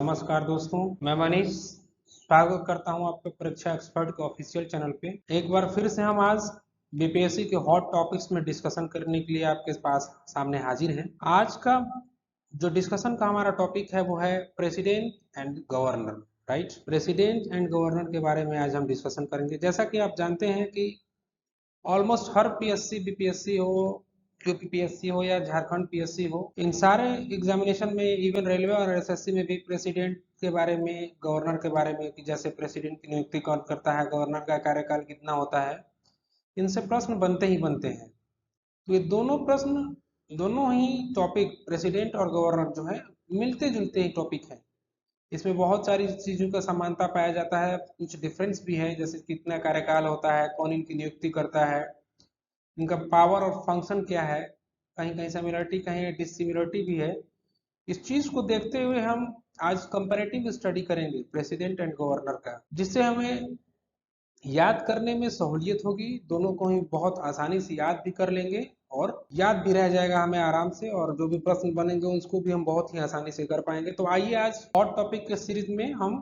नमस्कार दोस्तों, मैं मनीष स्वागत करता हूं आपके परीक्षा एक्सपर्ट के ऑफिशियल चैनल पे। एक बार फिर से हम आज बीपीएससी के हॉट टॉपिक्स में डिस्कशन करने के लिए आपके पास सामने हाजिर हैं। आज का जो डिस्कशन का हमारा टॉपिक है वो है president and governor. Right, president and governor के बारे में आज हम डिस्कशन करेंगे। जैसा कि आप जानते हैं कि ऑलमोस्ट हर पीएससी बीपीएससी हो, यूपीपीएससी हो या झारखंड पीएससी हो, इन सारे एग्जामिनेशन में, इवन रेलवे और एसएससी में भी प्रेसिडेंट के बारे में, गवर्नर के बारे में, कि जैसे प्रेसिडेंट की नियुक्ति कौन करता है, गवर्नर का कार्यकाल कितना होता है, इनसे प्रश्न बनते ही बनते हैं। तो ये दोनों प्रश्न, दोनों ही टॉपिक, प्रेसिडेंट और गवर्नर जो है, मिलते जुलते ही टॉपिक है। इसमें बहुत सारी चीज़ों का समानता पाया जाता है, कुछ डिफरेंस भी है, जैसे कितना कार्यकाल होता है, कौन इनकी नियुक्ति करता है, इनका पावर और फंक्शन क्या है, कहीं कहीं सिमिलरिटी, कहीं डिसिमिलरिटी भी है। इस चीज को देखते हुए हम आज कंपैरेटिव स्टडी करेंगे प्रेसिडेंट एंड गवर्नर का, जिससे हमें याद करने में सहूलियत होगी। दोनों को ही बहुत आसानी से याद भी कर लेंगे और याद भी रह जाएगा हमें आराम से, और जो भी प्रश्न बनेंगे उसको भी हम बहुत ही आसानी से कर पाएंगे। तो आइए आज हॉट टॉपिक के सीरीज में हम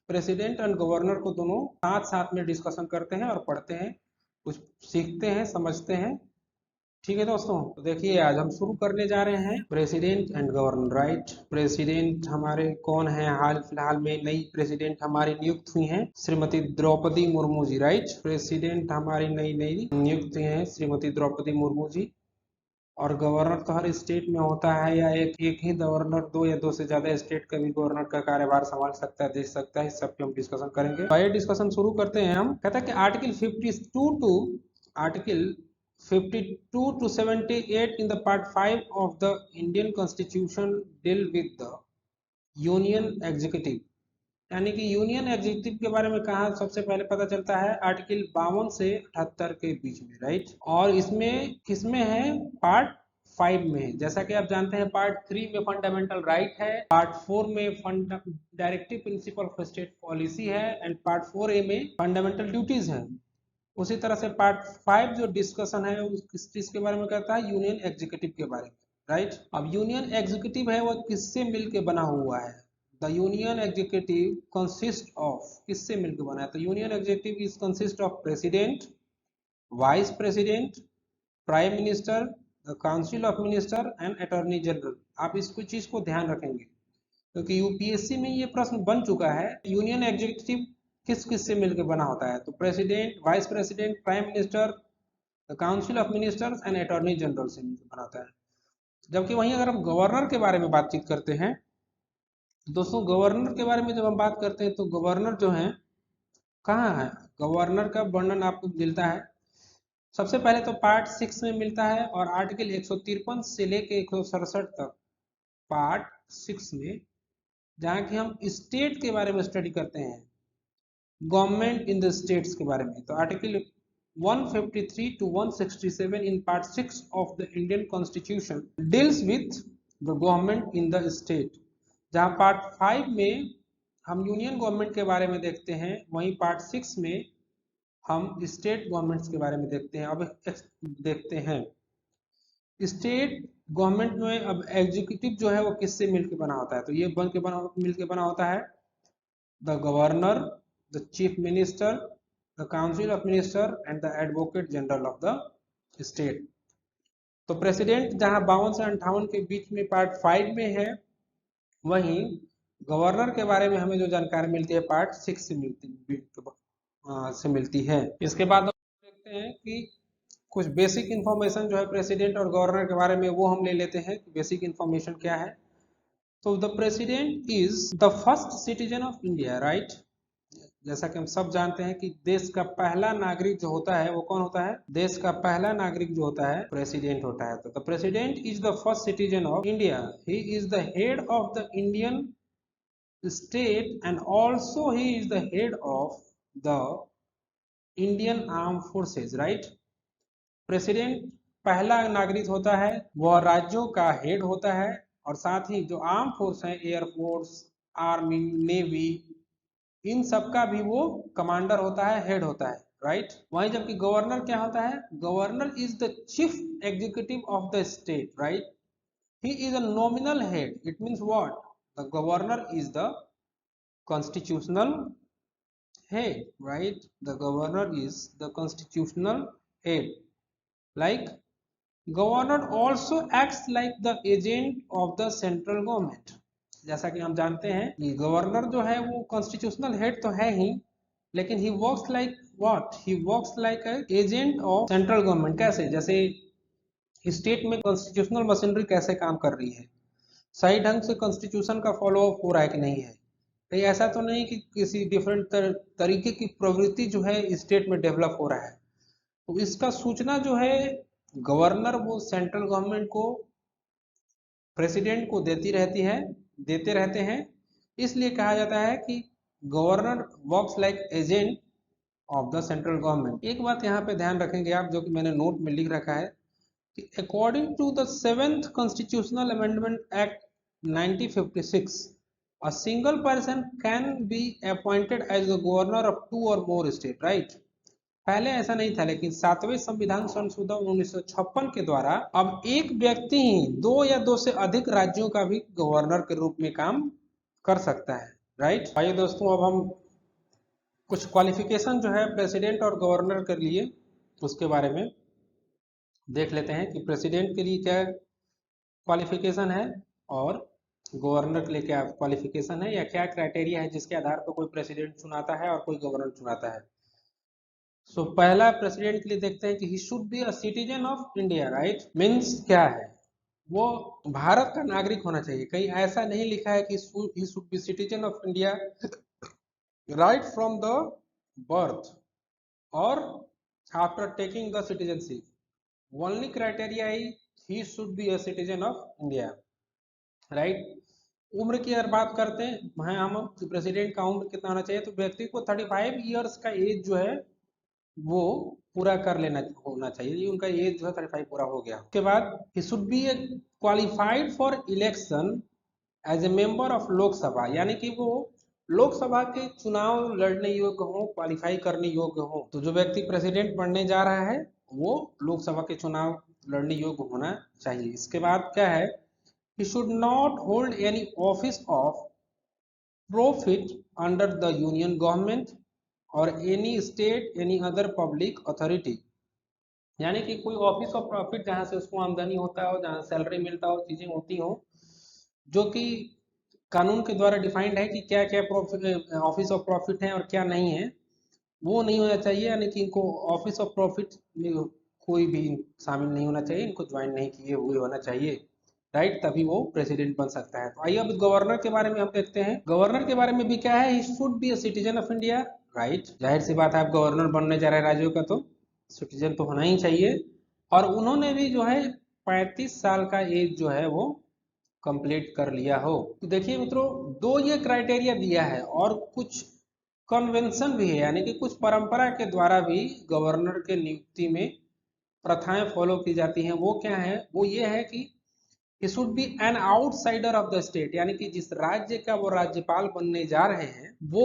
प्रेसिडेंट एंड गवर्नर को दोनों साथ साथ में डिस्कशन करते हैं और पढ़ते हैं, कुछ सीखते हैं, समझते हैं। ठीक है दोस्तों, तो देखिए आज हम शुरू करने जा रहे हैं president and governor. Right, president हमारे कौन है? हाल फिलहाल में नई प्रेसिडेंट हमारी नियुक्त हुई हैं, श्रीमती द्रौपदी मुर्मू जी। राइट, प्रेसिडेंट हमारी नई नई नियुक्त हुई हैं श्रीमती द्रौपदी मुर्मू जी। और गवर्नर तो हर स्टेट में होता है, या एक ही गवर्नर दो या दो से ज्यादा स्टेट का भी गवर्नर का कार्यभार संभाल सकता है, दे सकता है। इस सब पे हम डिस्कशन करेंगे। तो आइए डिस्कशन शुरू करते हैं। हम कहते हैं कि article 52 to article 52 to 78 in the part 5 of the Indian Constitution deal with the union executive, यानी कि यूनियन एग्जीक्यूटिव के बारे में कहा सबसे पहले पता चलता है आर्टिकल 52 से 78 के बीच में। राइट, और इसमें किसमें है? पार्ट 5 में है। जैसा कि आप जानते हैं पार्ट 3 में फंडामेंटल राइट है, पार्ट 4 में directive principle of state policy है, एंड पार्ट 4A में फंडामेंटल ड्यूटीज है। उसी तरह से पार्ट 5 जो डिस्कशन है किस चीज के बारे में कहता है? यूनियन एग्जीक्यूटिव के बारे में। राइट, अब यूनियन एग्जीक्यूटिव है वो किससे मिलके बना हुआ है? The union executive consist of, किससे मिलकर बना है? तो union executive is consist of president, vice president, prime minister, the council of minister and attorney general. आप इसको चीज को ध्यान रखेंगे क्योंकि यूपीएससी में ये प्रश्न बन चुका है। यूनियन एग्जीक्यूटिव किस किस से मिलकर बना होता है? तो president, vice president, prime minister, the council of ministers and attorney general से मिलकर बना होता है। जबकि वहीं अगर हम गवर्नर के बारे में बातचीत करते हैं, दोस्तों गवर्नर के बारे में जब हम बात करते हैं तो गवर्नर जो है कहाँ है? गवर्नर का वर्णन आपको मिलता है सबसे पहले तो पार्ट 6 में मिलता है, और आर्टिकल 153 से लेके 167 तक पार्ट 6 में, जहाँ की हम स्टेट के बारे में स्टडी करते हैं, गवर्नमेंट इन द स्टेट्स के बारे में। तो article 153 to 167 in part 6 of the Indian Constitution deals with the government in the state। जहाँ पार्ट 5 में हम यूनियन गवर्नमेंट के बारे में देखते हैं, वहीं पार्ट 6 में हम स्टेट गवर्नमेंट्स के बारे में देखते हैं। अब देखते हैं स्टेट गवर्नमेंट में अब एग्जीक्यूटिव जो है वो किससे मिलकर बना होता है? तो ये मिलकर बना होता है the governor, the chief minister, the council of minister and the advocate general of the state. तो प्रेसिडेंट जहां 52 से 58 के बीच में पार्ट 5 में है, वहीं गवर्नर के बारे में हमें जो जानकारी मिलती है पार्ट 6 से मिलती है। इसके बाद हम देखते हैं कि कुछ बेसिक इंफॉर्मेशन जो है प्रेसिडेंट और गवर्नर के बारे में, वो हम ले लेते हैं कि बेसिक इंफॉर्मेशन क्या है। तो the president is the first citizen of India. Right, जैसा कि हम सब जानते हैं कि देश का पहला नागरिक जो होता है वो कौन होता है? देश का पहला नागरिक जो होता है प्रेसिडेंट होता है। तो the president is the first citizen of India, he is the head of the Indian state and also he is the head of the Indian arm forces. Right, president पहला नागरिक होता है, वह राज्यों का हेड होता है, और साथ ही जो आर्म फोर्स है, एयरफोर्स, आर्मी, नेवी, इन सब का भी वो कमांडर होता है, हेड होता है। राइट, वहीं जबकि गवर्नर क्या होता है? Governor is the chief executive of the state. Right, he is a nominal head, it means what? The governor is the constitutional head, right? The governor is the constitutional head. Like governor also acts like the agent of the central government. जैसा कि हम जानते हैं कि governor जो है वो constitutional head तो है ही, लेकिन he works like what, he works like agent of central government. कैसे? जैसे स्टेट में कॉन्स्टिट्यूशनल मशीनरी कैसे काम कर रही है, सही ढंग से कॉन्स्टिट्यूशन का फॉलो अप हो रहा है कि नहीं है, कहीं ऐसा तो नहीं कि किसी डिफरेंट तरीके की प्रवृत्ति जो है स्टेट में डेवलप हो रहा है। तो इसका सूचना जो है गवर्नर वो सेंट्रल गवर्नमेंट को, प्रेसिडेंट को देते रहते हैं। इसलिए कहा जाता है कि governor works like agent of the central government. एक बात यहाँ पे ध्यान रखेंगे आप, जो कि मैंने नोट में लिख रखा है कि according to the 7th constitutional amendment act 1956, a single person can be appointed as the governor of 2 or more state, right? पहले ऐसा नहीं था, लेकिन 7वें संविधान संशोधन 1956 के द्वारा अब एक व्यक्ति ही 2 या 2 से अधिक राज्यों का भी गवर्नर के रूप में काम कर सकता है, राइट? आइए दोस्तों, अब हम कुछ क्वालिफिकेशन जो है प्रेसिडेंट और गवर्नर के लिए उसके बारे में देख लेते हैं कि प्रेसिडेंट के लिए क्या क्वालिफिकेशन है और गवर्नर के लिए क्या क्वालिफिकेशन है, या क्या क्राइटेरिया है जिसके आधार पर कोई प्रेसिडेंट चुनाता है और कोई गवर्नर चुनाता है। सो पहला प्रेसिडेंट के लिए देखते हैं कि he should be a citizen of India, right? Means क्या है, वो भारत का नागरिक होना चाहिए। कहीं ऐसा नहीं लिखा है कि he should be citizen of India right from the birth और after taking the citizenship. Only criteria he should be a citizen of India, right? उम्र की अगर बात करते हैं हम प्रेसिडेंट का उम्र कितना होना चाहिए, तो व्यक्ति को 35 ईयर्स का एज जो है वो पूरा कर लेना होना चाहिए। ये उनका एज जो है 35 पूरा हो गया। उसके बाद he should be qualified for election as a member of Lok Sabha, यानी कि वो लोकसभा के चुनाव लड़ने योग्य हो, क्वालिफाई करने योग्य हो। तो जो व्यक्ति प्रेसिडेंट बनने जा रहा है वो लोकसभा के चुनाव लड़ने योग्य होना चाहिए। इसके बाद क्या है, he should not hold any office of profit under the union government or any state any other public authority, यानी कि कोई ऑफिस ऑफ प्रॉफिट जहां से उसको आमदनी होता हो, जहां सैलरी मिलता हो, चीजें होती हो जो कि कानून के द्वारा डिफाइंड है कि क्या क्या प्रॉफिट ऑफिस ऑफ प्रॉफिट है और क्या नहीं है, वो नहीं होना चाहिए। यानी कि इनको ऑफिस ऑफ प्रॉफिट में कोई भी शामिल नहीं होना चाहिए, इनको ज्वाइन नहीं किए हुए होना चाहिए, राइट? तभी वो प्रेसिडेंट बन सकता है। तो आइए अब गवर्नर के बारे में हम देखते हैं। गवर्नर के बारे में भी क्या है, ही should be a citizen of India, right? जाहिर सी बात है, आप गवर्नर बनने जा रहे हैं राज्यों का तो सिटीजन तो होना ही चाहिए। और उन्होंने भी जो है 35 साल का एज जो है वो कंप्लीट कर लिया हो। तो देखिए मित्रों, 2 ये क्राइटेरिया दिया है और कुछ कन्वेंशन भी है, यानी कि कुछ परंपरा के द्वारा भी गवर्नर के नियुक्ति में प्रथाएं फॉलो की जाती हैं। वो क्या है, वो ये है कि he should be an outsider of the state, यानी कि जिस राज्य का वो राज्यपाल बनने जा रहे हैं वो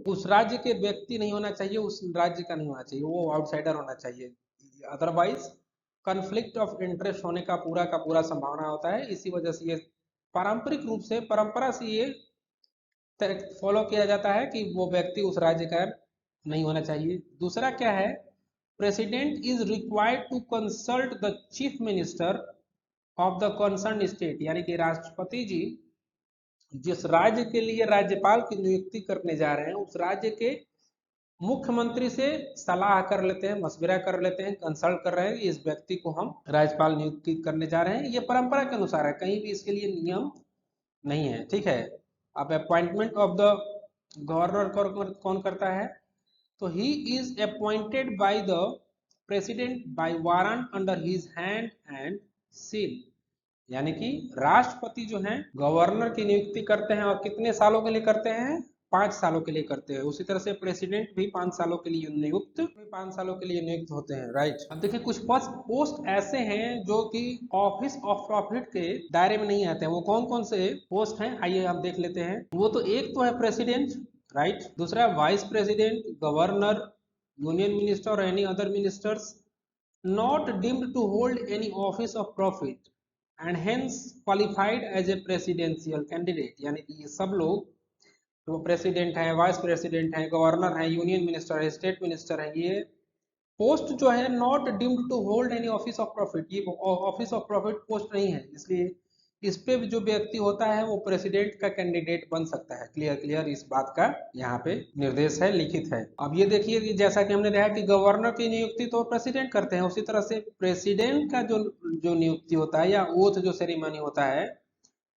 उस राज्य के व्यक्ति नहीं होना चाहिए, उस राज्य का नहीं होना चाहिए, वो आउटसाइडर होना चाहिए। अदरवाइज कॉन्फ्लिक्ट ऑफ इंटरेस्ट होने का पूरा संभावना होता है। इसी वजह से ये पारंपरिक रूप से, परंपरा से ये फॉलो किया जाता है कि वो व्यक्ति उस राज्य का नहीं होना चाहिए। दूसरा क्या है, president is required to consult the chief minister of the concern state, यानी कि राष्ट्रपति जी जिस राज्य के लिए राज्यपाल की नियुक्ति करने जा रहे हैं उस राज्य के मुख्यमंत्री से सलाह कर लेते हैं, मशविरा कर लेते हैं, कंसल्ट कर रहे हैं इस व्यक्ति को हम राज्यपाल नियुक्ति करने जा रहे हैं। ये परंपरा के अनुसार है, कहीं भी इसके लिए नियम नहीं है, ठीक है? अब अपॉइंटमेंट ऑफ द गवर्नर कौन करता है, तो he is appointed by the president bye warrant under his hand and seal, यानी कि राष्ट्रपति जो है गवर्नर की नियुक्ति करते हैं और कितने सालों के लिए करते हैं, 5 सालों के लिए करते हैं। उसी तरह से प्रेसिडेंट भी 5 सालों के लिए नियुक्त होते हैं, राइट? अब देखिए कुछ पोस्ट ऐसे हैं जो कि ऑफिस ऑफ प्रॉफिट के दायरे में नहीं आते हैं। वो कौन कौन से पोस्ट हैं, आइए हम देख लेते हैं। वो तो एक तो है प्रेसिडेंट, राइट? दूसरा vice president, governor, union minister और any other ministers not deemed to hold any office of profit and hence qualified as a presidential candidate, यानी कि ये सब लोग जो प्रेसिडेंट है, वाइस प्रेसिडेंट है, गवर्नर है, यूनियन मिनिस्टर है, स्टेट मिनिस्टर है, ये पोस्ट जो है not deemed to hold any office of profit, ये ऑफिस ऑफ प्रॉफिट पोस्ट नहीं है, इसलिए इस पे भी जो व्यक्ति होता है वो प्रेसिडेंट का कैंडिडेट बन सकता है। क्लियर क्लियर, इस बात का यहाँ पे निर्देश है, लिखित है। अब ये देखिए कि जैसा कि हमने देखा कि गवर्नर की नियुक्ति तो प्रेसिडेंट करते हैं, उसी तरह से प्रेसिडेंट का जो जो नियुक्ति होता है या ओथ जो सेरेमनी होता है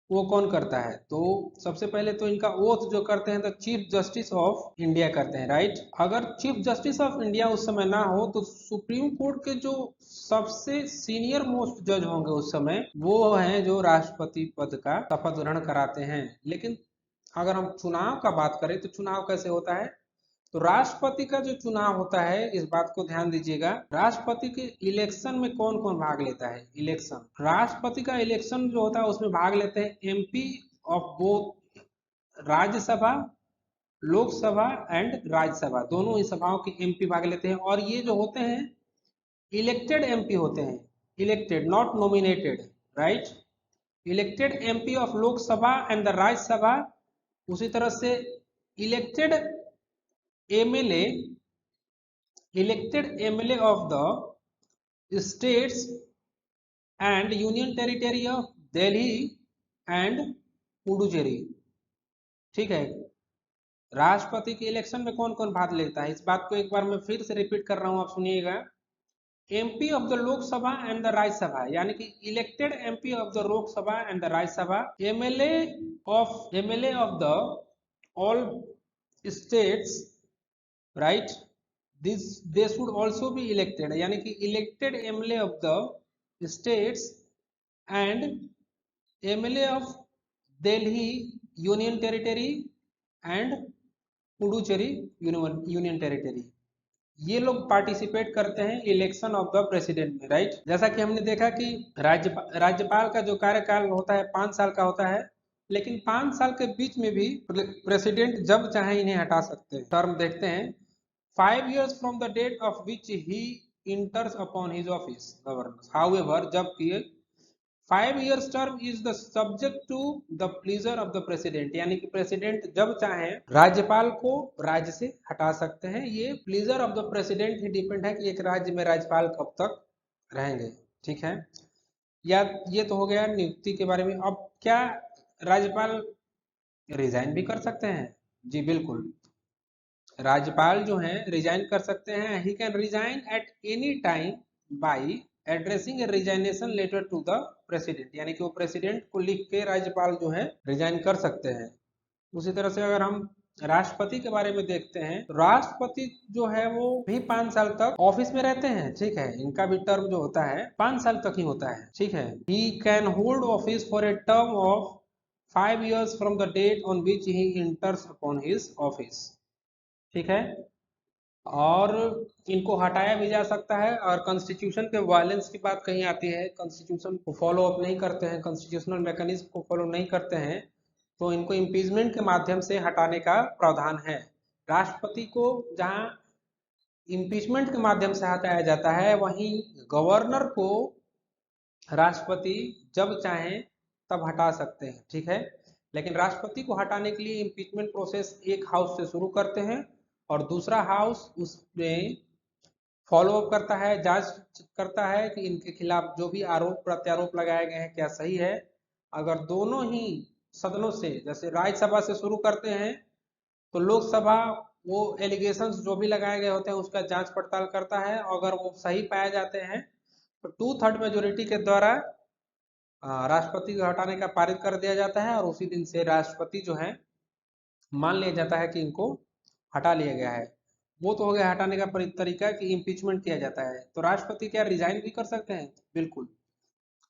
वो कौन करता है। तो सबसे पहले तो इनका ओथ जो करते हैं तो चीफ जस्टिस ऑफ इंडिया करते हैं, राइट। अगर चीफ जस्टिस ऑफ इंडिया उस समय ना हो तो सुप्रीम कोर्ट के जो सबसे सीनियर मोस्ट जज होंगे उस समय वो हैं जो राष्ट्रपति पद का शपथ ग्रहण कराते हैं। लेकिन अगर हम चुनाव का बात करें तो चुनाव कैसे होता है, तो राष्ट्रपति का जो चुनाव होता है, इस बात को ध्यान दीजिएगा, राष्ट्रपति के इलेक्शन में कौन कौन भाग लेता है। इलेक्शन, राष्ट्रपति का इलेक्शन जो होता है उसमें भाग लेते हैं MP of both Rajya Sabha, Lok Sabha and Rajya Sabha, दोनों ही सभाओं के एमपी भाग लेते हैं। और ये जो होते हैं इलेक्टेड एमपी होते हैं, elected not nominated, right. Elected MP of Lok Sabha and the Rajya Sabha, उसी तरह से elected MLA, elected MLA of the states and union territory of Delhi and Puducherry. ठीक है, राष्ट्रपति के इलेक्शन में कौन कौन भाग लेता है, इस बात को एक बार मैं फिर से रिपीट कर रहा हूं, आप सुनिएगा। MP of the Lok Sabha and the Rajya Sabha, यानी कि elected MP of the Lok Sabha and the Rajya Sabha, MLA of the all states, right, this they should also be elected, यानी कि elected MLA of the states and MLA of Delhi Union Territory and Puducherry union territory, ये लोग participate करते हैं election of the president में, right. जैसा कि हमने देखा कि राज्यपाल का जो कार्यकाल होता है 5 साल का होता है, लेकिन 5 साल के बीच में भी प्रेसिडेंट जब चाहे इन्हें हटा सकते हैं। टर्म देखते हैं, 5 years from the date of which he enters upon his office governors, however जबकि 5 years term is the subject to the pleasure of the president, यानी कि प्रेसिडेंट जब चाहे राज्यपाल को राज्य से हटा सकते हैं। ये pleaser of the president he depend है कि एक राज्य में राज्यपाल कब तक रहेंगे, ठीक है। या ये तो हो गया नियुक्ति के बारे में। अब क्या राज्यपाल रिजाइन भी कर सकते हैं? जी बिल्कुल, राज्यपाल जो हैं रिजाइन कर सकते हैं। He can resign at any time by addressing a resignation letter to the president, यानी कि वो प्रेसिडेंट को लिख के राज्यपाल जो है रिजाइन कर सकते हैं। उसी तरह से अगर हम राष्ट्रपति के बारे में देखते हैं, राष्ट्रपति जो है वो भी 5 साल तक ऑफिस में रहते हैं, ठीक है। इनका भी टर्म जो होता है 5 साल तक ही होता है, ठीक है। He can hold office for a term of 5 years from the date on which he enters upon his office, ठीक है। और इनको हटाया भी जा सकता है। और कॉन्स्टिट्यूशन के वायलेंस की बात कहीं आती है, कॉन्स्टिट्यूशन को फॉलो अप नहीं करते हैं, कॉन्स्टिट्यूशनल मैकेनिज्म को फॉलो नहीं करते हैं, तो इनको इम्पीचमेंट के माध्यम से हटाने का प्रावधान है। राष्ट्रपति को जहां इम्पीचमेंट के माध्यम से हटाया जाता है, वहीं गवर्नर को राष्ट्रपति जब चाहे तब हटा सकते हैं, ठीक है। लेकिन राष्ट्रपति को हटाने के लिए इम्पीचमेंट प्रोसेस एक हाउस से शुरू करते हैं और दूसरा हाउस उसमें फॉलो अप करता है, जांच करता है कि इनके खिलाफ जो भी आरोप प्रत्यारोप लगाए गए हैं क्या सही है। अगर दोनों ही सदनों से, जैसे राज्यसभा से शुरू करते हैं तो लोकसभा वो एलिगेशंस जो भी लगाए गए होते हैं उसका जांच पड़ताल करता है। अगर वो सही पाए जाते हैं तो 2/3 मेजोरिटी के द्वारा राष्ट्रपति को हटाने का पारित कर दिया जाता है और उसी दिन से राष्ट्रपति जो है मान लिया जाता है कि इनको हटा लिया गया है। वो तो हो गया हटाने का तरीका कि इम्पीचमेंट किया जाता है। तो राष्ट्रपति क्या रिजाइन भी कर सकते हैं? बिल्कुल,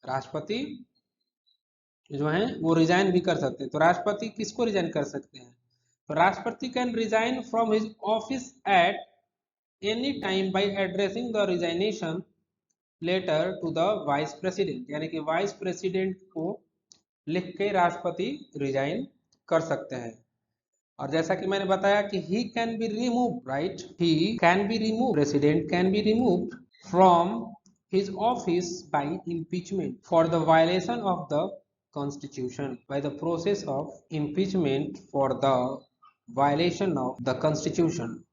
राष्ट्रपति जो है वो रिजाइन भी कर सकते हैं। तो राष्ट्रपति किसको रिजाइन कर सकते हैं? तो राष्ट्रपति can resign from his office at any time by addressing the resignation letter to the vice president, यानी कि वाइस प्रेसिडेंट को लिख के राष्ट्रपति रिजाइन कर सकते हैं। और जैसा कि मैंने बताया कि he can be remove, right, he can be remove, president can be removed from his office by impeachment for the violation of the constitution, by the process of impeachment for the violation of the constitution.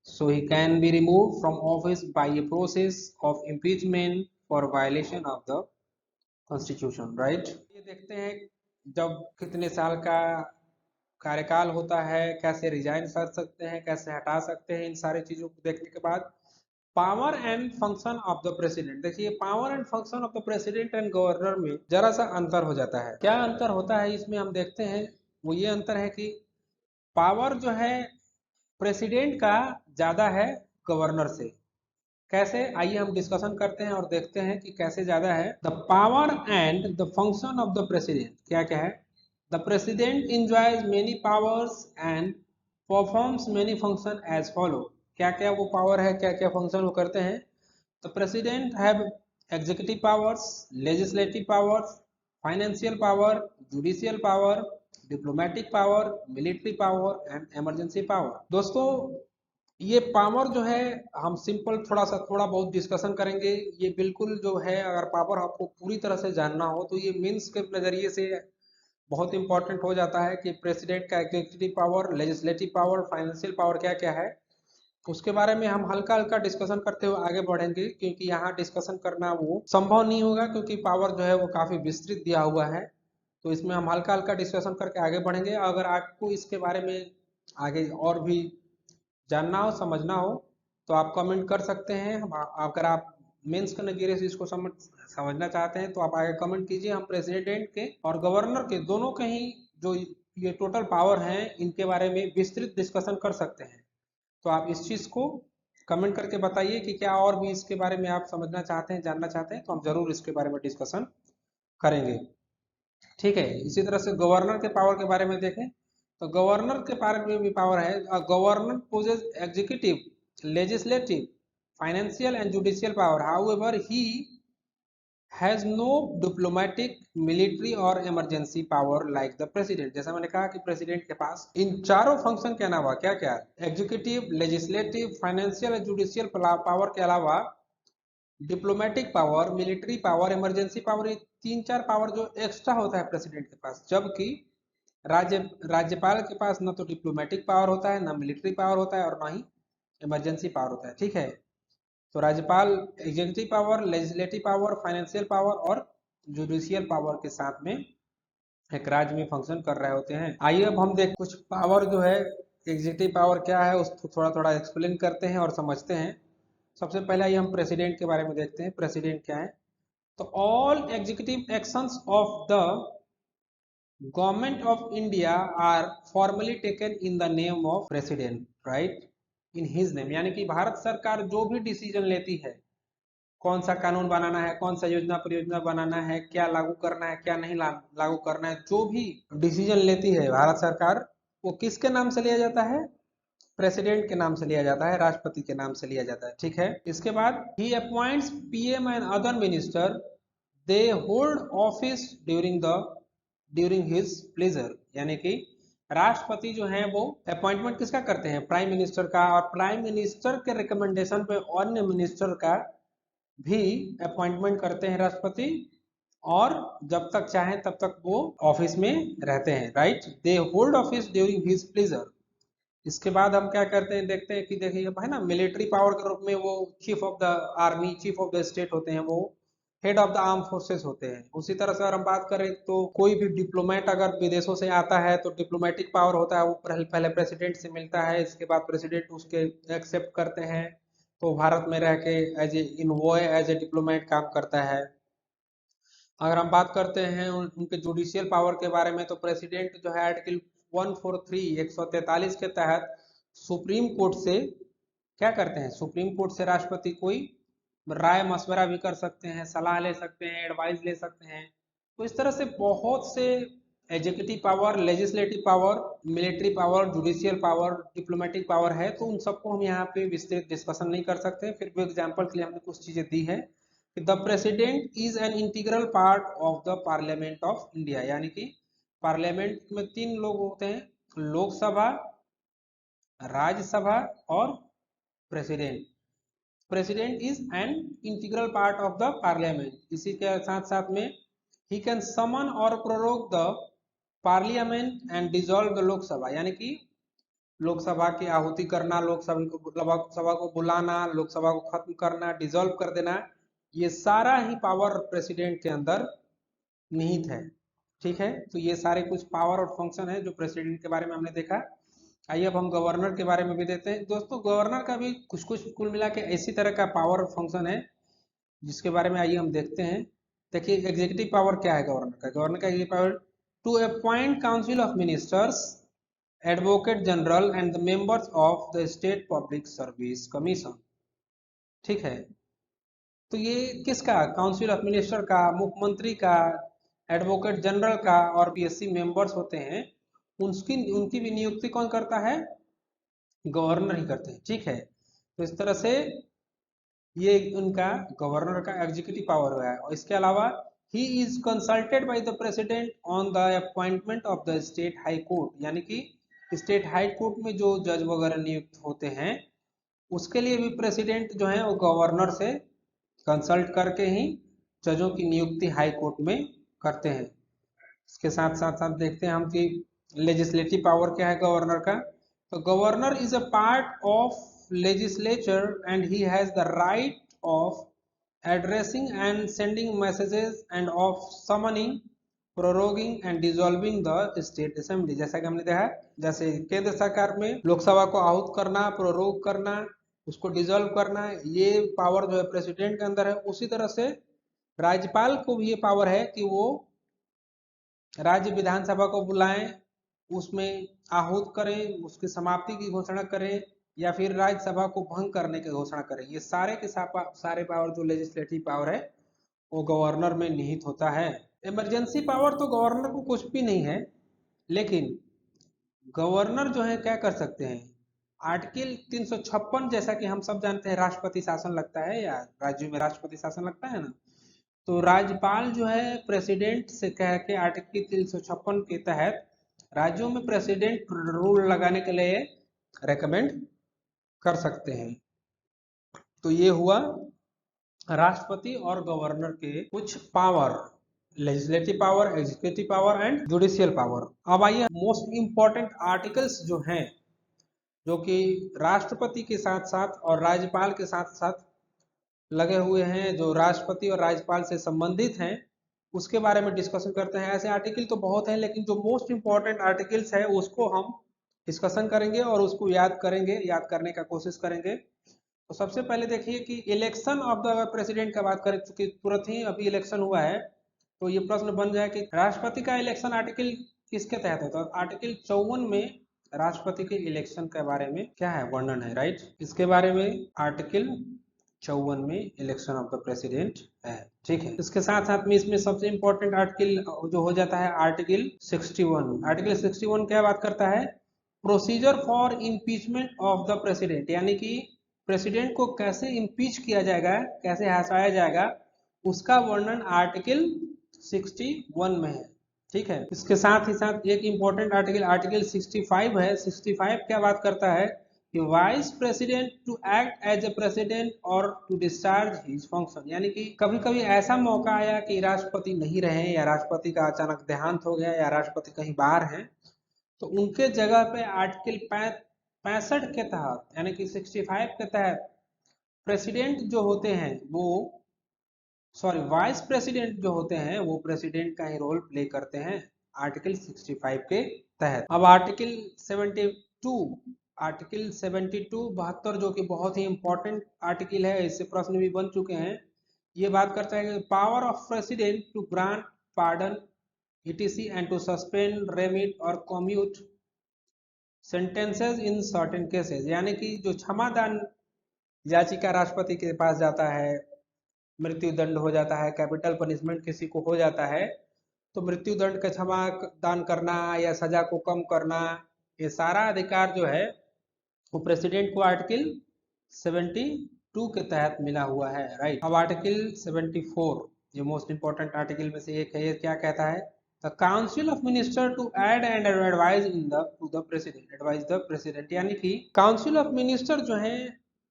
So he can be removed from office by a process of impeachment for violation of the constitution, right? ये देखते हैं जब कितने साल का कार्यकाल होता है, कैसे रिजाइन कर सकते हैं, कैसे हटा सकते हैं, इन सारी चीजों को देखने के बाद power and function of the president. देखिए power and function of the president and governor में जरा सा अंतर हो जाता है। क्या अंतर होता है इसमें हम देखते हैं, वो ये अंतर है कि पावर जो है प्रेसिडेंट का ज्यादा है गवर्नर से। कैसे, आइए हम डिस्कशन करते हैं और देखते हैं कि कैसे ज्यादा है। The power and the function of the president क्या क्या है। The president enjoys many powers and performs many function as follow. क्या क्या वो पावर है, क्या क्या फंक्शन वो करते हैं। The president have executive powers, legislative powers, financial power, judicial power, diplomatic power, military power and emergency power. दोस्तों ये पावर जो है हम सिंपल थोड़ा बहुत डिस्कशन करेंगे। ये बिल्कुल जो है अगर पावर आपको पूरी तरह से जानना हो तो ये मीन्स के नज़रिए से बहुत इंपॉर्टेंट हो जाता है कि प्रेसिडेंट का executive power, legislative power, financial power क्या क्या है। उसके बारे में हम हल्का हल्का डिस्कशन करते हुए आगे बढ़ेंगे, क्योंकि यहाँ डिस्कशन करना वो संभव नहीं होगा क्योंकि पावर जो है वो काफ़ी विस्तृत दिया हुआ है। तो इसमें हम हल्का हल्का डिस्कशन करके आगे बढ़ेंगे। अगर आपको इसके बारे में आगे और भी जानना हो, समझना हो तो आप कमेंट कर सकते हैं। अगर आप मेंस के नज़रिए से इसको समझना चाहते हैं तो आप आगे कमेंट कीजिए। हम प्रेसिडेंट के और गवर्नर के दोनों के ही जो ये टोटल पावर हैं इनके बारे में विस्तृत डिस्कशन कर सकते हैं। तो आप इस चीज़ को कमेंट करके बताइए कि क्या और भी इसके बारे में आप समझना चाहते हैं, जानना चाहते हैं, तो हम जरूर इसके बारे में डिस्कशन करेंगे। ठीक है, इसी तरह से गवर्नर के पावर के बारे में देखें तो गवर्नर के बारे में भी पावर है। Governor possess executive, legislative, financial and judicial power. However he has no diplomatic, military और emergency power like the president. जैसा मैंने कहा कि प्रेसिडेंट के पास इन चारों फंक्शन के अलावा क्या क्या, एग्जीक्यूटिव, लेजिस्लेटिव, फाइनेंशियल और जुडिशियल पावर के अलावा diplomatic power, military power, emergency power, ये तीन चार पावर जो एक्स्ट्रा होता है प्रेसिडेंट के पास। जबकि राज्यपाल के पास ना तो डिप्लोमेटिक पावर होता है, ना मिलिट्री पावर होता है और ना ही इमरजेंसी पावर होता है। ठीक है, तो राज्यपाल executive power, legislative power, financial power और जुडिशियल पावर के साथ में एक राज्य में फंक्शन कर रहे होते हैं। आइए अब हम देख कुछ पावर जो है, एग्जीक्यूटिव पावर क्या है उसको थोड़ा थोड़ा एक्सप्लेन करते हैं और समझते हैं। सबसे पहले आइए हम प्रेसिडेंट के बारे में देखते हैं। प्रेसिडेंट क्या है, तो all executive actions of the government of India are formally taken in the name of president, right, in his name. यानी कि भारत सरकार जो भी डिसीजन लेती है, कौन सा कानून बनाना है, कौन सा योजना परियोजना बनाना है, क्या लागू करना है, क्या नहीं लागू करना है, जो भी डिसीजन लेती है भारत सरकार, वो किसके नाम से लिया जाता है, प्रेसिडेंट के नाम से लिया जाता है, राष्ट्रपति के नाम से लिया जाता है। ठीक है, इसके बाद he appoints PM and other minister, they hold office during his pleasure. यानी कि राष्ट्रपति जो है वो अपॉइंटमेंट किसका करते हैं, प्राइम मिनिस्टर का, और प्राइम मिनिस्टर के रिकमेंडेशन पे अन्य मिनिस्टर का भी अपॉइंटमेंट करते हैं राष्ट्रपति, और जब तक चाहें तब तक वो ऑफिस में रहते हैं, राइट। दे hold office during his pleasure. इसके बाद हम क्या करते हैं, देखते हैं कि देखिए है ना, मिलिट्री पावर के रूप में वो chief of the army, chief of the state होते हैं, वो head of the arm forces होते हैं। उसी तरह से अगर हम बात करें तो कोई भी डिप्लोमेट अगर विदेशों से आता है तो डिप्लोमेटिक पावर होता है, वो पहले प्रेसिडेंट से मिलता है, इसके बाद प्रेसिडेंट उसके एक्सेप्ट करते हैं, तो भारत में रह के as a envoy, as a diplomat काम करता है। अगर हम बात करते हैं उनके जुडिशियल पावर के बारे में, तो प्रेसिडेंट जो है आर्टिकल 143 143 के तहत सुप्रीम कोर्ट से क्या करते हैं, सुप्रीम कोर्ट से राष्ट्रपति कोई राय मशवरा भी कर सकते हैं, सलाह ले सकते हैं, एडवाइस ले सकते हैं। तो इस तरह से बहुत से executive power, legislative power, military power, judicial power, diplomatic power है। तो उन सबको हम यहाँ पे विस्तृत डिस्कशन नहीं कर सकते। फिर भी एग्जाम्पल के लिए हमने कुछ चीजें दी है। The president is an integral part of the parliament of India. यानी कि पार्लियामेंट में तीन लोग होते हैं, लोकसभा, राज्यसभा और president. President is an integral part of the parliament. इसी के साथ साथ में ही कैन समन और prorogue the parliament and dissolve the Lok Sabha, यानी कि लोकसभा की आहुति करना, लोकसभा को बुलाना, लोकसभा को खत्म करना, डिसॉल्व कर देना, ये सारा ही पावर प्रेसिडेंट के अंदर निहित है। ठीक है, तो ये सारे कुछ पावर और फंक्शन है जो प्रेसिडेंट के बारे में हमने देखा। आइए अब हम गवर्नर के बारे में भी देते हैं। दोस्तों गवर्नर का भी कुछ कुछ कुल मिला के इसी तरह का पावर और फंक्शन है जिसके बारे में आइए हम देखते हैं। देखिए एग्जीक्यूटिव पावर क्या है गवर्नर का। गवर्नर का executive power to appoint council of ministers, advocate general and the members of the state public service commission. ठीक है, तो ये किसका, काउंसिल ऑफ मिनिस्टर का, मुख्यमंत्री का, एडवोकेट जनरल का और पीएससी मेंबर्स होते हैं उनकी भी नियुक्ति कौन करता है, गवर्नर ही करते हैं। ठीक है, तो इस तरह से ये उनका गवर्नर का एग्जीक्यूटिव पावर हुआ है। और इसके अलावा he is consulted by the president on the appointment of the state high court, यानी कि स्टेट हाई कोर्ट में जो जज वगैरह नियुक्त होते हैं उसके लिए भी प्रेसिडेंट जो है वो गवर्नर से कंसल्ट करके ही जजों की नियुक्ति हाई कोर्ट में करते हैं। इसके साथ साथ साथ देखते हैं हम कि लेजिस्लेटिव पावर क्या है गवर्नर का। तो governor is a part of legislature and he has the right of addressing and sending messages and of summoning, proroguing and dissolving the state assembly। जैसा कि हमने देखा, जैसे केंद्र सरकार में लोकसभा को आहूत करना, प्रोरोग करना, उसको डिसॉल्व करना, ये पावर जो है प्रेसिडेंट के अंदर है, उसी तरह से राज्यपाल को भी ये पावर है कि वो राज्य विधानसभा को बुलाएं, उसमें आहूत करें, उसकी समाप्ति की घोषणा करें या फिर राज्यसभा को भंग करने की घोषणा करें। ये सारे के सारे पावर जो लेजिस्लेटिव पावर है वो गवर्नर में निहित होता है। इमरजेंसी पावर तो गवर्नर को कुछ भी नहीं है, लेकिन गवर्नर जो है क्या कर सकते हैं, आर्टिकल 356 जैसा कि हम सब जानते हैं राष्ट्रपति शासन लगता है या राज्यों में राष्ट्रपति शासन लगता है ना, तो राज्यपाल जो है प्रेसिडेंट से कह के आर्टिकल 356 के तहत राज्यों में प्रेसिडेंट रूल लगाने के लिए रेकमेंड कर सकते हैं। तो ये हुआ राष्ट्रपति और गवर्नर के कुछ power, legislative power, executive power and judicial power. अब आइए मोस्ट इंपॉर्टेंट आर्टिकल्स जो हैं जो कि राष्ट्रपति के साथ साथ और राज्यपाल के साथ साथ लगे हुए हैं, जो राष्ट्रपति और राज्यपाल से संबंधित हैं, उसके बारे में डिस्कशन करते हैं। ऐसे आर्टिकल तो बहुत हैं, लेकिन जो मोस्ट इंपॉर्टेंट आर्टिकल्स है उसको हम डिस्कशन करेंगे और उसको याद करेंगे, याद करने का कोशिश करेंगे। तो सबसे पहले देखिए कि इलेक्शन ऑफ द प्रेसिडेंट का बात करें, चूंकि तुरंत ही अभी इलेक्शन हुआ है तो ये प्रश्न बन जाए कि राष्ट्रपति का इलेक्शन आर्टिकल किसके तहत होता है। आर्टिकल 54 में राष्ट्रपति के इलेक्शन के बारे में क्या है, वर्णन है, राइट। इसके बारे में आर्टिकल 54 में इलेक्शन ऑफ द प्रेसिडेंट है। ठीक है, इसके साथ साथ में इसमें सबसे इंपॉर्टेंट आर्टिकल जो हो जाता है आर्टिकल 61। आर्टिकल 61 क्या बात करता है, procedure for impeachment of the president, यानी कि प्रेसिडेंट को कैसे इम्पीच किया जाएगा, कैसे हटाया जाएगा, उसका वर्णन आर्टिकल 61 में है। ठीक है, इसके साथ ही साथ एक इंपॉर्टेंट आर्टिकल आर्टिकल 65 है। 65 क्या बात करता है कि vice president to act as a president और टू डिस्चार्ज हिज फंक्शन, यानी कि कभी कभी ऐसा मौका आया कि राष्ट्रपति नहीं रहे या राष्ट्रपति का अचानक देहांत हो गया या राष्ट्रपति कहीं बाहर हैं, तो उनके जगह पे आर्टिकल 65 के तहत यानी कि 65 के तहत प्रेसिडेंट जो होते हैं वो वाइस प्रेसिडेंट जो होते हैं वो प्रेसिडेंट का ही रोल प्ले करते हैं आर्टिकल 65 के तहत। अब आर्टिकल 72 जो कि बहुत ही इंपॉर्टेंट आर्टिकल है, इससे प्रश्न भी बन चुके हैं। ये बात करता है कि power of president to grant pardon etc and to suspend, remit और commute sentences in certain cases, यानी कि जो क्षमादान याचिका राष्ट्रपति के पास जाता है, मृत्यु दंड हो जाता है, कैपिटल पनिशमेंट किसी को हो जाता है, तो मृत्यु दंड का क्षमा दान करना या सजा को कम करना, ये सारा अधिकार जो है वो प्रेसिडेंट को आर्टिकल 72 के तहत मिला हुआ है, राइट। अब आर्टिकल 74 ये मोस्ट इंपॉर्टेंट आर्टिकल में से एक है। ये क्या कहता है, the council of minister to aid and advise in the to the president, advise the president, यानी कि काउंसिल ऑफ मिनिस्टर जो है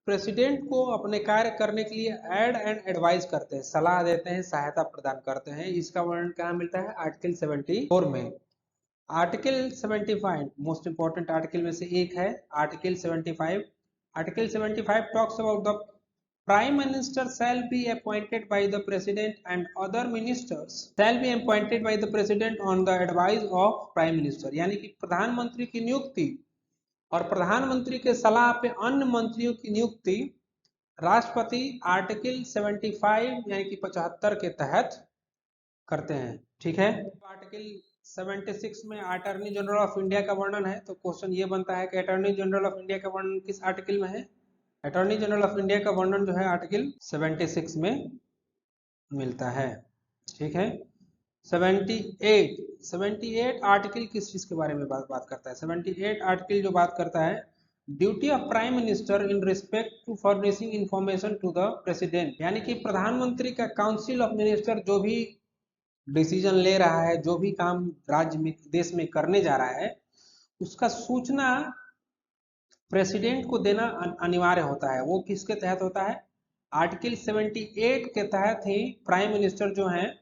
प्रेसिडेंट को अपने कार्य करने के लिए एड एंड एडवाइस करते हैं, सलाह देते हैं, सहायता प्रदान करते हैं। इसका वर्णन कहाँ मिलता है? आर्टिकल 74 में। आर्टिकल 75 मोस्ट इंपॉर्टेंट आर्टिकल में से एक है। Article 75, article 75 talks about the prime minister shall be appointed by the president and other ministers shall be appointed by the president on the advice of prime minister, यानी कि प्रधानमंत्री की नियुक्ति और प्रधानमंत्री के सलाह पे अन्य मंत्रियों की नियुक्ति राष्ट्रपति आर्टिकल 75 यानी कि 75 के तहत करते हैं। ठीक है। आर्टिकल 76 में अटॉर्नी जनरल ऑफ इंडिया का वर्णन है। तो क्वेश्चन ये बनता है कि अटॉर्नी जनरल ऑफ इंडिया का वर्णन किस आर्टिकल में है? अटॉर्नी जनरल ऑफ इंडिया का वर्णन जो है आर्टिकल 76 में मिलता है। ठीक है। 78 आर्टिकल किस चीज के बारे में बात करता है? 78 आर्टिकल जो बात करता है duty of prime minister in respect to furnishing information to the president, यानी कि प्रधानमंत्री का काउंसिल ऑफ मिनिस्टर जो भी डिसीजन ले रहा है, जो भी काम राज्य में देश में करने जा रहा है, उसका सूचना प्रेसिडेंट को देना अनिवार्य होता है। वो किसके तहत होता है? आर्टिकल 78 के तहत ही प्राइम मिनिस्टर जो हैं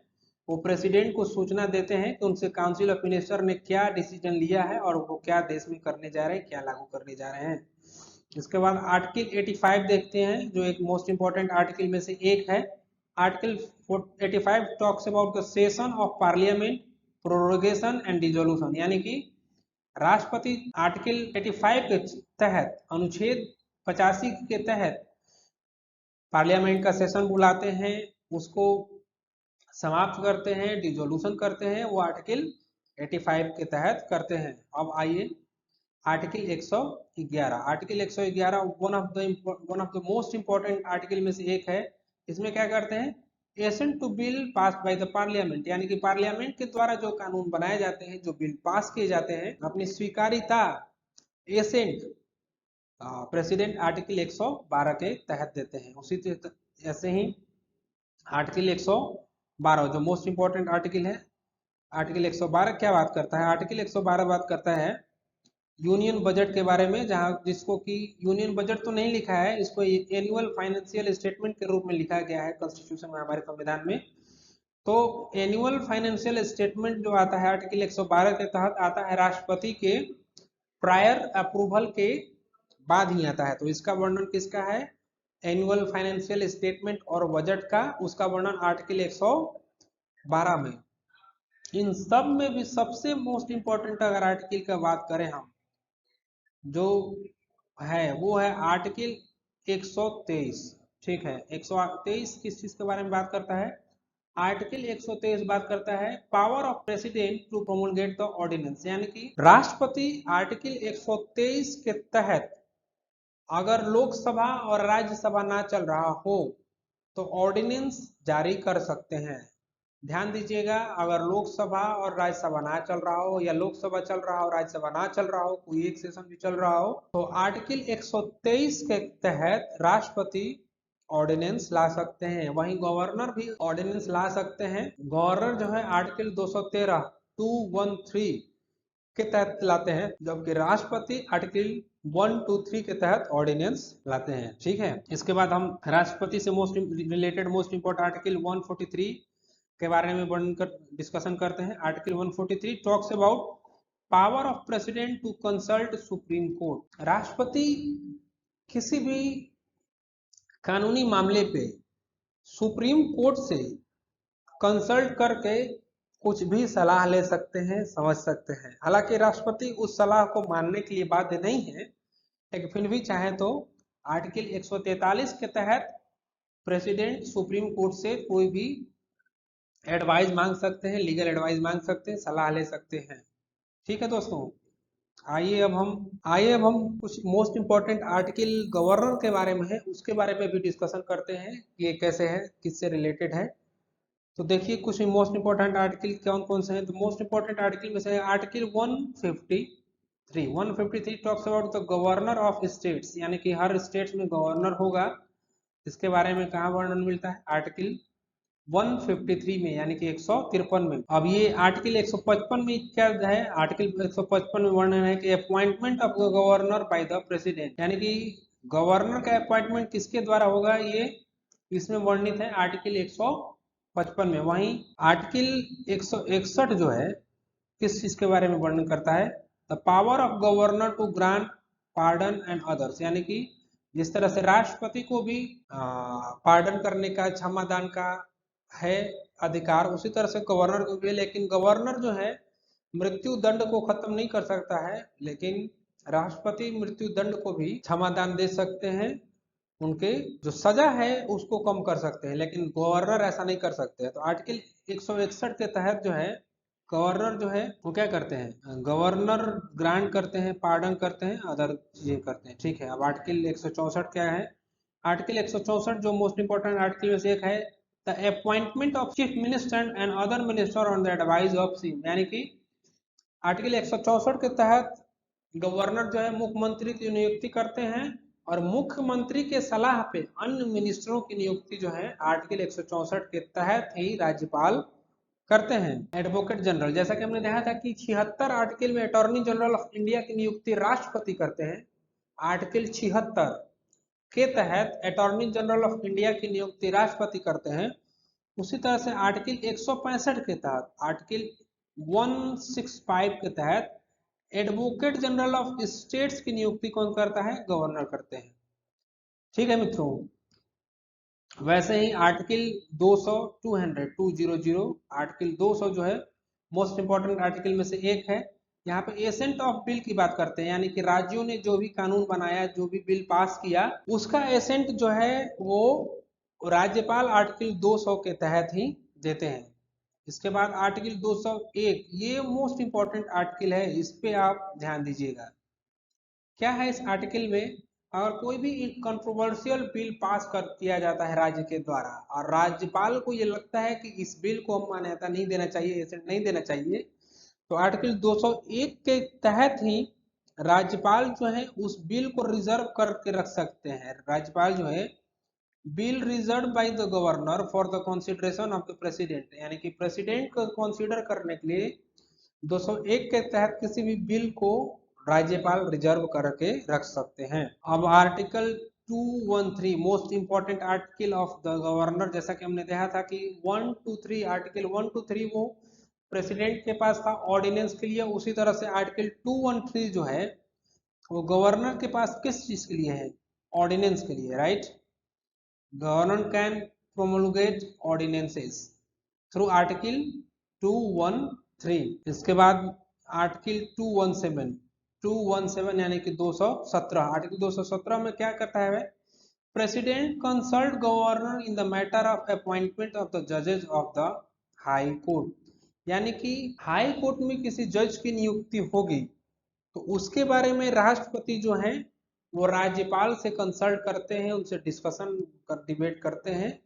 वो प्रेसिडेंट को सूचना देते हैं कि उनसे काउंसिल ऑफ मिनिस्टर ने क्या डिसीजन लिया है और वो क्या देश में करने जा रहे हैं, क्या लागू करने जा रहे हैं। इसके बाद आर्टिकल 85 देखते हैं, जो एक मोस्ट इंपॉर्टेंट आर्टिकल में से एक है। Article 85 talks about the session of parliament, prorogation and dissolution, यानी कि राष्ट्रपति आर्टिकल 85 के तहत, अनुच्छेद 85 के तहत पार्लियामेंट का सेशन बुलाते हैं, उसको समाप्त करते हैं, डिसोल्यूशन करते हैं, वो आर्टिकल 85 के तहत करते हैं। अब आइए article 111। Article 111 one of the most important article में से एक है। इसमें क्या करते हैं? Assent to bill pass by the parliament, यानी कि पार्लियामेंट के द्वारा जो कानून बनाए जाते हैं, जो बिल पास किए जाते हैं, अपनी स्वीकारिता एसेंट प्रेसिडेंट आर्टिकल 112 के तहत देते हैं। उसी ऐसे ही आर्टिकल 112 जो मोस्ट इंपॉर्टेंट आर्टिकल है, आर्टिकल 112 क्या बात करता है? आर्टिकल 112 बात करता है यूनियन बजट के बारे में, जहां जिसको कि यूनियन बजट तो नहीं लिखा है, इसको एनुअल फाइनेंशियल स्टेटमेंट के रूप में लिखा गया है कॉन्स्टिट्यूशन में, हमारे संविधान में। तो एनुअल फाइनेंशियल स्टेटमेंट जो आता है आर्टिकल 112 के तहत आता है, राष्ट्रपति के प्रायर अप्रूवल के बाद ही आता है। तो इसका वर्णन किसका है? एनुअल फाइनेंशियल स्टेटमेंट और बजट का, उसका वर्णन आर्टिकल 112 में। इन सब में भी सबसे मोस्ट इंपॉर्टेंट अगर आर्टिकल का बात करें हम, जो है वो है आर्टिकल 123। ठीक है। 123 किस चीज के बारे में बात करता है? आर्टिकल 123 बात करता है power of president to promulgate the ordinance, यानी कि राष्ट्रपति आर्टिकल 123 के तहत अगर लोकसभा और राज्यसभा ना चल रहा हो तो ऑर्डिनेंस जारी कर सकते हैं। ध्यान दीजिएगा, अगर लोकसभा और राज्यसभा ना चल रहा हो, या लोकसभा चल रहा हो राज्यसभा ना चल रहा हो, कोई एक सेशन भी चल रहा हो, तो आर्टिकल 123 के तहत राष्ट्रपति ऑर्डिनेंस ला सकते हैं। वहीं गवर्नर भी ऑर्डिनेंस ला सकते हैं। गवर्नर जो है आर्टिकल 213 के तहत लाते हैं, जबकि राष्ट्रपति आर्टिकल 123 के तहत ऑर्डिनेंस लाते हैं। ठीक है। इसके बाद हम राष्ट्रपति से most related most important article 143 के बारे में वर्णन कर डिस्कशन करते हैं। Article 143 talks about power of president to consult supreme court. राष्ट्रपति किसी भी कानूनी मामले पे सुप्रीम कोर्ट से कंसल्ट करके कुछ भी सलाह ले सकते हैं, समझ सकते हैं। हालांकि राष्ट्रपति उस सलाह को मानने के लिए बाध्य नहीं है, लेकिन फिर भी चाहे तो आर्टिकल 143 के तहत प्रेसिडेंट सुप्रीम कोर्ट से कोई भी एडवाइस मांग सकते हैं, लीगल एडवाइस मांग सकते हैं, सलाह ले सकते हैं। ठीक है दोस्तों, आइए अब हम कुछ मोस्ट इंपॉर्टेंट आर्टिकल गवर्नर के बारे में है, उसके बारे में भी डिस्कशन करते हैं कि ये कैसे है, किससे रिलेटेड है। तो देखिए कुछ मोस्ट इंपॉर्टेंट आर्टिकल कौन कौन से हैं। तो मोस्ट इंपॉर्टेंट आर्टिकल में से article 153 talks about the governor of states, यानी कि हर स्टेट में गवर्नर होगा। इसके बारे में कहाँ वर्णन मिलता है? आर्टिकल 153 में, यानी कि 153 में। अब ये आर्टिकल 155 में क्या है? आर्टिकल 155 में वर्णन है कि appointment of governor by the president, यानी कि गवर्नर का अपॉइंटमेंट किसके द्वारा होगा, ये इसमें वर्णित है आर्टिकल 155 में। वहीं आर्टिकल 161 जो है किस चीज के बारे में वर्णन करता है, the power of governor to grant pardon and others, यानी कि जिस तरह से राष्ट्रपति को भी पार्डन करने का, क्षमा दान का है अधिकार, उसी तरह से गवर्नर को भी है। लेकिन गवर्नर जो है मृत्यु दंड को खत्म नहीं कर सकता है, लेकिन राष्ट्रपति मृत्यु दंड को भी क्षमा दान दे सकते हैं, उनके जो सजा है उसको कम कर सकते हैं, लेकिन गवर्नर ऐसा नहीं कर सकते हैं। तो आर्टिकल 161 के तहत जो है गवर्नर जो है वो क्या करते हैं, गवर्नर ग्रांट करते हैं, पार्डन करते हैं, अदर चीजें करते हैं। ठीक है, अब आर्टिकल 164 क्या है, आर्टिकल 164 जो मोस्ट इंपॉर्टेंट आर्टिकल में से एक है, the appointment of chief minister and other minister on the advice of CM, यानी कि आर्टिकल 164 के तहत गवर्नर जो है मुख्यमंत्री की नियुक्ति करते हैं, और मुख्यमंत्री के सलाह पे अन्य मिनिस्टरों की नियुक्ति जो है आर्टिकल 164 के तहत ही राज्यपाल करते हैं। एडवोकेट जनरल, जैसा कि हमने देखा था कि 76 आर्टिकल में अटॉर्नी जनरल ऑफ इंडिया की नियुक्ति राष्ट्रपति करते हैं। आर्टिकल 76 के तहत अटॉर्नी जनरल ऑफ इंडिया की नियुक्ति राष्ट्रपति करते हैं। उसी तरह से आर्टिकल 165 के तहत, आर्टिकल 165 के तहत एडवोकेट जनरल ऑफ स्टेट्स की नियुक्ति कौन करता है, गवर्नर करते हैं। ठीक है मित्रों, वैसे ही आर्टिकल 200 200 आर्टिकल 200 जो है मोस्ट इंपॉर्टेंट आर्टिकल में से एक है। यहाँ पे एसेंट ऑफ बिल की बात करते हैं, यानी कि राज्यों ने जो भी कानून बनाया, जो भी बिल पास किया, उसका एसेंट जो है वो राज्यपाल आर्टिकल 200 के तहत ही देते हैं। इसके बाद आर्टिकल 201, ये मोस्ट इंपॉर्टेंट आर्टिकल है, इस पे आप ध्यान दीजिएगा। क्या है इस आर्टिकल में, अगर कोई भी कंट्रोवर्शियल बिल पास कर किया जाता है राज्य के द्वारा, और राज्यपाल को ये लगता है कि इस बिल को हम मान्यता नहीं देना चाहिए, एसेंट नहीं देना चाहिए, तो आर्टिकल 201 के तहत ही राज्यपाल जो है उस बिल को रिजर्व करके रख सकते हैं। राज्यपाल जो है bill reserve by the governor for the consideration of the president, यानी कि प्रेसिडेंट को कंसीडर करने के लिए 201 के तहत किसी भी बिल को राज्यपाल रिजर्व करके रख सकते हैं। अब article 213 most important article of the governor, जैसा कि हमने देखा था कि 1 to 3 आर्टिकल 1 to 3 वो प्रेसिडेंट के पास था ऑर्डिनेंस के लिए, उसी तरह से आर्टिकल 213 जो है वो गवर्नर के पास किस चीज के लिए है, ऑर्डिनेंस के लिए, right. Governor can promulgate ordinances through article 213। इसके बाद आर्टिकल 217 यानी कि 217, आर्टिकल 217 में क्या करता है, president consult governor in the matter of appointment of the जजेस ऑफ द हाई कोर्ट, यानी कि हाई कोर्ट में किसी जज की नियुक्ति होगी तो उसके बारे में राष्ट्रपति जो है वो राज्यपाल से कंसल्ट करते हैं, उनसे डिस्कशन कर डिबेट करते हैं।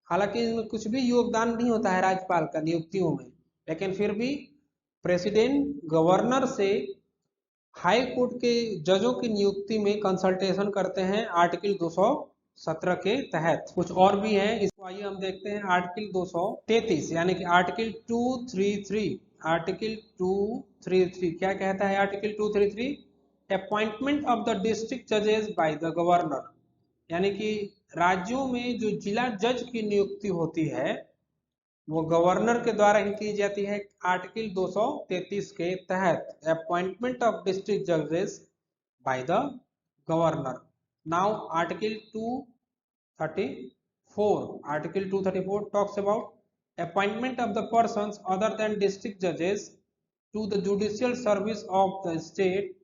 हालांकि इनमें कुछ भी योगदान नहीं होता है राज्यपाल का नियुक्तियों में, लेकिन फिर भी प्रेसिडेंट गवर्नर से हाई कोर्ट के जजों की नियुक्ति में कंसल्टेशन करते हैं आर्टिकल 217 के तहत। कुछ और भी है, इसको आइए हम देखते हैं। आर्टिकल 233 यानी कि आर्टिकल 233, आर्टिकल 233 क्या कहता है, article 233 appointment of the district जजेस बाय द गवर्नर, यानी कि राज्यों में जो जिला जज की नियुक्ति होती है वो गवर्नर के द्वारा ही की जाती है। आर्टिकल 233 के तहत अपॉइंटमेंट ऑफ डिस्ट्रिक्ट जजेस by the governor. Now article 234 talks about appointment of the persons other than district judges to the judicial service of the state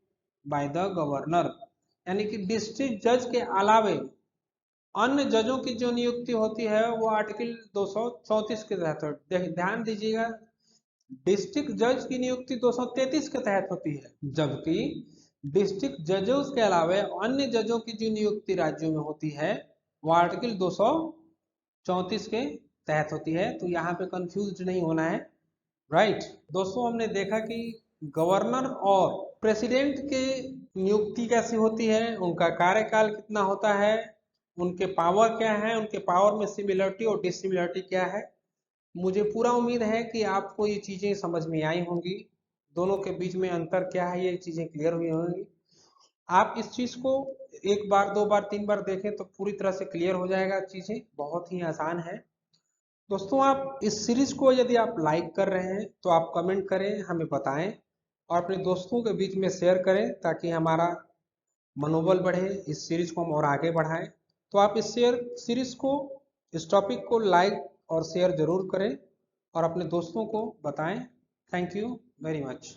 by the governor, यानी कि डिस्ट्रिक्ट जज के अलावे अन्य जजों की जो नियुक्ति होती है वो आर्टिकल 234 के तहत। ध्यान दीजिएगा, डिस्ट्रिक्ट जज की नियुक्ति 233 के तहत होती है, जबकि डिस्ट्रिक्ट जजों के अलावा अन्य जजों की जो नियुक्ति राज्यों में होती है वो आर्टिकल 234 के तहत होती है। तो यहाँ पे कंफ्यूज नहीं होना है, राइट। दोस्तों, हमने देखा कि गवर्नर और प्रेसिडेंट के नियुक्ति कैसी होती है, उनका कार्यकाल कितना होता है, उनके पावर क्या है, उनके पावर में सिमिलरिटी और डिसिमिलरिटी क्या है। मुझे पूरा उम्मीद है कि आपको ये चीजें समझ में आई होंगी, दोनों के बीच में अंतर क्या है ये चीजें क्लियर हुई होंगी। आप इस चीज़ को एक बार, दो बार, तीन बार देखें तो पूरी तरह से क्लियर हो जाएगा। चीज़ें बहुत ही आसान है। दोस्तों, आप इस सीरीज को यदि आप लाइक कर रहे हैं तो आप कमेंट करें, हमें बताएं और अपने दोस्तों के बीच में शेयर करें ताकि हमारा मनोबल बढ़े, इस सीरीज को हम और आगे बढ़ाएं। तो आप इस सीरीज को, इस टॉपिक को लाइक और शेयर जरूर करें और अपने दोस्तों को बताएं। Thank you very much.